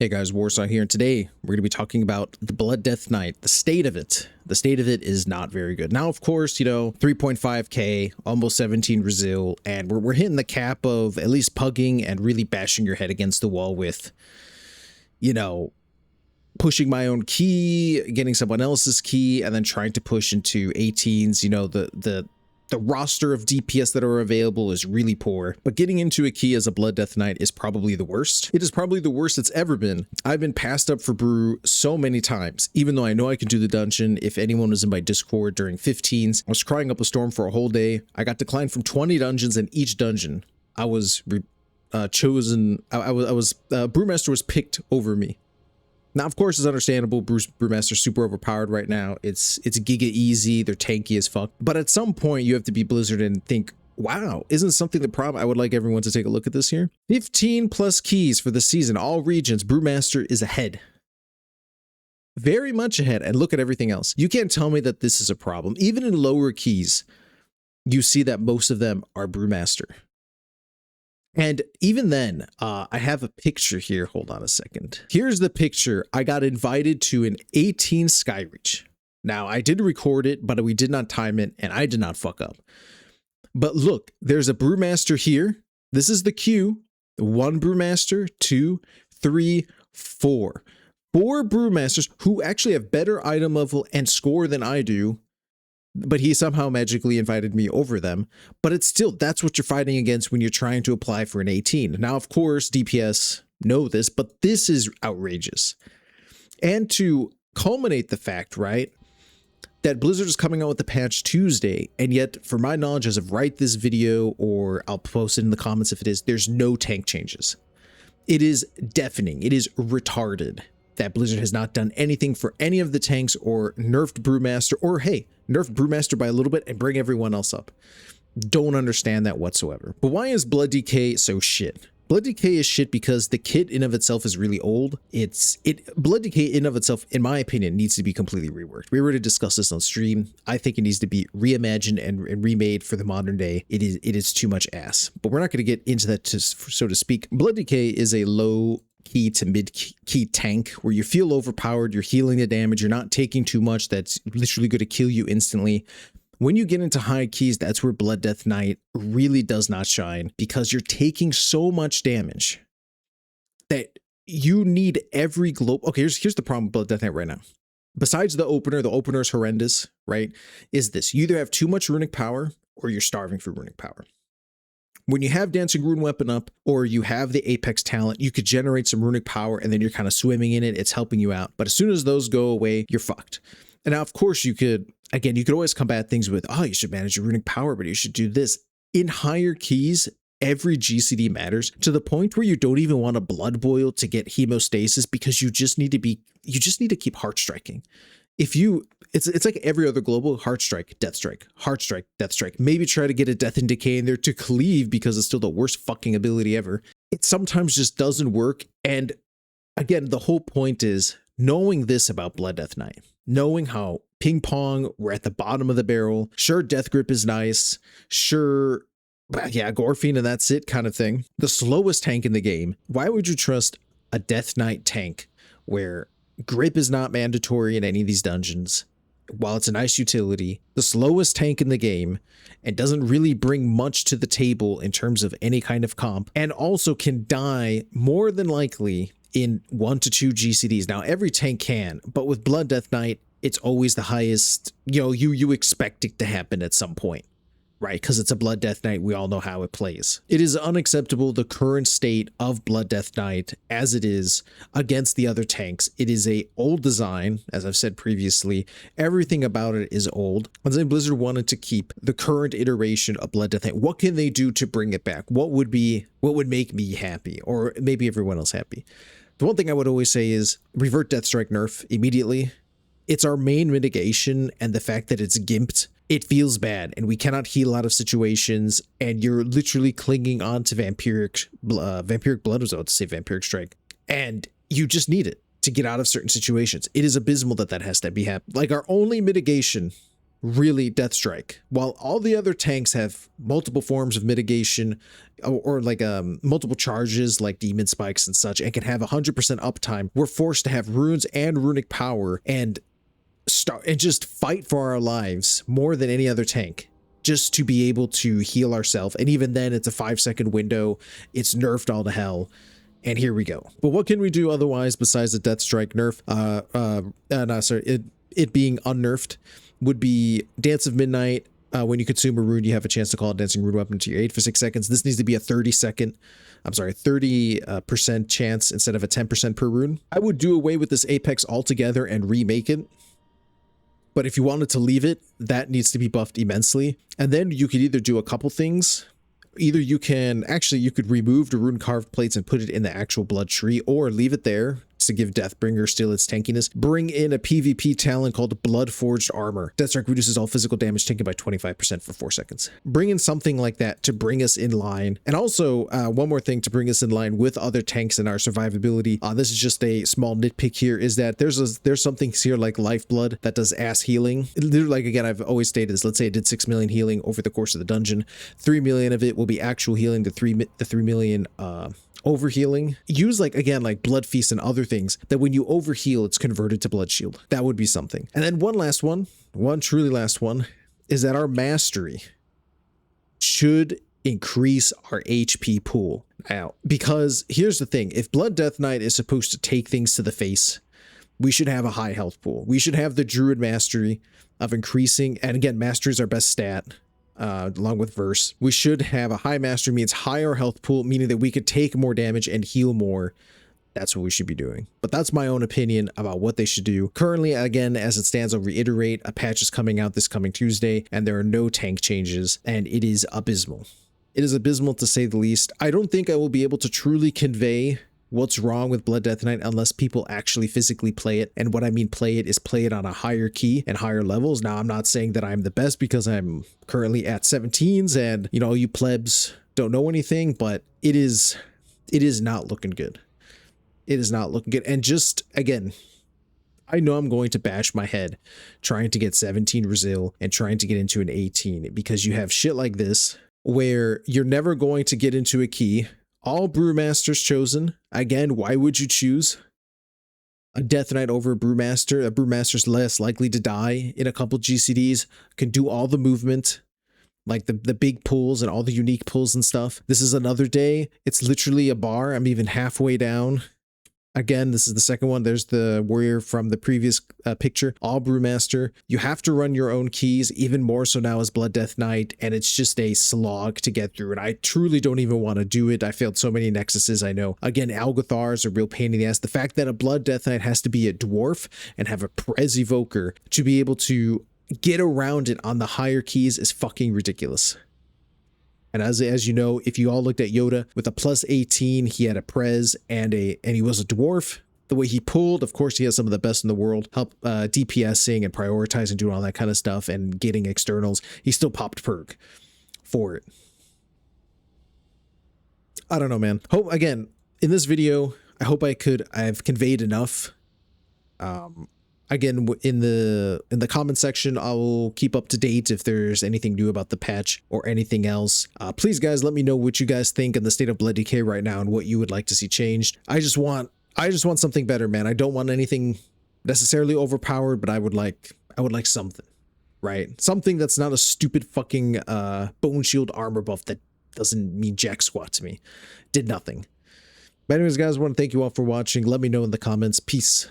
Hey guys, Warsaw here, and today we're going to be talking about the Blood Death Knight, the state of it. The state of it is not very good. Now, of course, 3.5k, almost 17 Brazil, and we're hitting the cap of at least pugging and really bashing your head against the wall with, pushing my own key, getting someone else's key, and then trying to push into 18s. The roster of DPS that are available is really poor, but getting into a key as a Blood Death Knight is probably the worst. It is probably the worst it's ever been. I've been passed up for brew so many times, even though I know I can do the dungeon. If anyone was in my Discord during 15s, I was crying up a storm for a whole day. I got declined from 20 dungeons, and each dungeon I was chosen. Brewmaster was picked over me. Now, of course, it's understandable. Brewmaster's super overpowered right now. It's giga easy. They're tanky as fuck. But at some point, you have to be Blizzard and think, wow, isn't something the problem? I would like everyone to take a look at this here. 15 plus keys for the season, all regions. Brewmaster is ahead. Very much ahead. And look at everything else. You can't tell me that this is a problem. Even in lower keys, you see that most of them are Brewmaster. And even then, I have a picture here. Hold on a second. Here's the picture. I got invited to an 18 Skyreach. Now, I did record it, but we did not time it, and I did not fuck up. But look, there's a Brewmaster here. This is the queue. 1 Brewmaster, 2, 3, 4. 4 Brewmasters who actually have better item level and score than I do. But he somehow magically invited me over them. But it's still, that's what you're fighting against when you're trying to apply for an 18. Now, of course, DPS know this, but this is outrageous. And to culminate the fact, right, that Blizzard is coming out with the patch Tuesday, and yet, for my knowledge, as of right this video, or I'll post it in the comments if it is, there's no tank changes. It is deafening. It is retarded that Blizzard has not done anything for any of the tanks or nerfed Brewmaster, or hey, nerf Brewmaster by a little bit and bring everyone else up. Don't understand that whatsoever. But why is Blood DK so shit? Blood DK is shit because the kit in of itself is really old. Blood DK in of itself, in my opinion, needs to be completely reworked. We already discussed this on stream. I think it needs to be reimagined and remade for the modern day. It is too much ass. But we're not going to get into that, so to speak. Blood DK is a low key to mid key tank where you feel overpowered, you're healing the damage, you're not taking too much that's literally going to kill you instantly. When you get into high keys, that's where Blood Death Knight really does not shine, because you're taking so much damage that you need every globe. Okay, here's the problem with Blood Death Knight right now. Besides the opener is horrendous, right? Is this, you either have too much runic power or you're starving for runic power. When you have Dancing Rune Weapon up, or you have the Apex talent, you could generate some runic power and then you're kind of swimming in it. It's helping you out. But as soon as those go away, you're fucked. And now, of course, you could always combat things with, oh, you should manage your runic power, but you should do this. In higher keys, every GCD matters to the point where you don't even want to blood boil to get hemostasis, because you just need to keep heart striking. It's like every other global: heart strike, death strike, heart strike, death strike. Maybe try to get a death and decay in there to cleave, because it's still the worst fucking ability ever. It sometimes just doesn't work. And again, the whole point is knowing this about Blood Death Knight, knowing how ping pong, we're at the bottom of the barrel. Sure, Death Grip is nice. Sure, yeah, Gorfine and that's it kind of thing. The slowest tank in the game. Why would you trust a Death Knight tank where grip is not mandatory in any of these dungeons, while it's a nice utility, the slowest tank in the game, and doesn't really bring much to the table in terms of any kind of comp, and also can die more than likely in 1 to 2 GCDs. Now, every tank can, but with Blood Death Knight, it's always the highest, you expect it to happen at some point, right? Because it's a Blood Death Knight, we all know how it plays. It is unacceptable, the current state of Blood Death Knight as it is against the other tanks. It is a old design, as I've said previously. Everything about it is old. And then Blizzard wanted to keep the current iteration of Blood Death Knight. What can they do to bring it back? What would make me happy, or maybe everyone else happy? The one thing I would always say is revert Death Strike nerf immediately. It's our main mitigation, and the fact that it's gimped, it feels bad, and we cannot heal out of situations, and you're literally clinging on to Vampiric Blood, was about to say Vampiric Strike, and you just need it to get out of certain situations. It is abysmal that has to be happening. Like, our only mitigation really Death Strike. While all the other tanks have multiple forms of mitigation or like multiple charges like demon spikes and such, and can have 100% uptime, we're forced to have runes and runic power and start and just fight for our lives more than any other tank, just to be able to heal ourselves. And even then, it's a 5-second window. It's nerfed all to hell. And here we go. But what can we do otherwise besides the Death Strike nerf? It being unnerfed would be Dance of Midnight. When you consume a rune, you have a chance to call a dancing rune weapon to your aid for 6 seconds. This needs to be a 30% chance instead of a 10% per rune. I would do away with this Apex altogether and remake it. But if you wanted to leave it, that needs to be buffed immensely. And then you could either do a couple things. Either you could remove the rune carved plates and put it in the actual blood tree, or leave it there to give Deathbringer still its tankiness. Bring in a PvP talent called Blood Forged Armor. Deathstrike reduces all physical damage taken by 25% for 4 seconds. Bring in something like that to bring us in line. And also, one more thing to bring us in line with other tanks and our survivability. This is just a small nitpick here, is that there's something here like Lifeblood that does ass healing. Like, again, I've always stated this. Let's say it did 6 million healing over the course of the dungeon. 3 million of it will be actual healing. The 3 million overhealing. Use like Blood Feast and other things that when you overheal, it's converted to Blood Shield. That would be something. And then one truly last one, is that our mastery should increase our HP pool. Now, because here's the thing, if Blood Death Knight is supposed to take things to the face, we should have a high health pool. We should have the Druid mastery of increasing, and again, mastery is our best stat. Along with verse, we should have a high mastery, means higher health pool, meaning that we could take more damage and heal more. That's what we should be doing. But that's my own opinion about what they should do. Currently, again, as it stands, I'll reiterate, a patch is coming out this coming Tuesday, and there are no tank changes, and it is abysmal. It is abysmal to say the least. I don't think I will be able to truly convey what's wrong with Blood Death Knight unless people actually physically play it. And what I mean play it is play it on a higher key and higher levels. Now, I'm not saying that I'm the best because I'm currently at 17s and, you know, you plebs don't know anything, but it is not looking good. It is not looking good. And just, again, I know I'm going to bash my head trying to get 17 Resil and trying to get into an 18 because you have shit like this where you're never going to get into a key. All Brewmasters chosen. Again, why would you choose a Death Knight over a Brewmaster? A Brewmaster's less likely to die in a couple GCDs, can do all the movement, like the big pulls and all the unique pulls and stuff. This is another day. It's literally a bar. I'm even halfway down. Again, this is the second one. There's the warrior from the previous picture. All Brewmaster. You have to run your own keys, even more so now as Blood Death Knight, and it's just a slog to get through. And I truly don't even want to do it. I failed so many Nexuses, I know. Again, Algothar is a real pain in the ass. The fact that a Blood Death Knight has to be a dwarf and have a Prez Evoker to be able to get around it on the higher keys is fucking ridiculous. And as you know, if you all looked at Yoda with a plus 18, he had a Prez and he was a dwarf. The way he pulled, of course, he has some of the best in the world, help DPSing and prioritizing, doing all that kind of stuff and getting externals. He still popped perk for it. I don't know, man. Hope, again, in this video, I hope I've conveyed enough. Again, in the comment section, I'll keep up to date if there's anything new about the patch or anything else. Please, guys, let me know what you guys think of the state of Blood DK right now and what you would like to see changed. I just want something better, man. I don't want anything necessarily overpowered, but I would like something, right? Something that's not a stupid fucking bone shield armor buff that doesn't mean jack squat to me. Did nothing. But anyways, guys, I want to thank you all for watching. Let me know in the comments. Peace.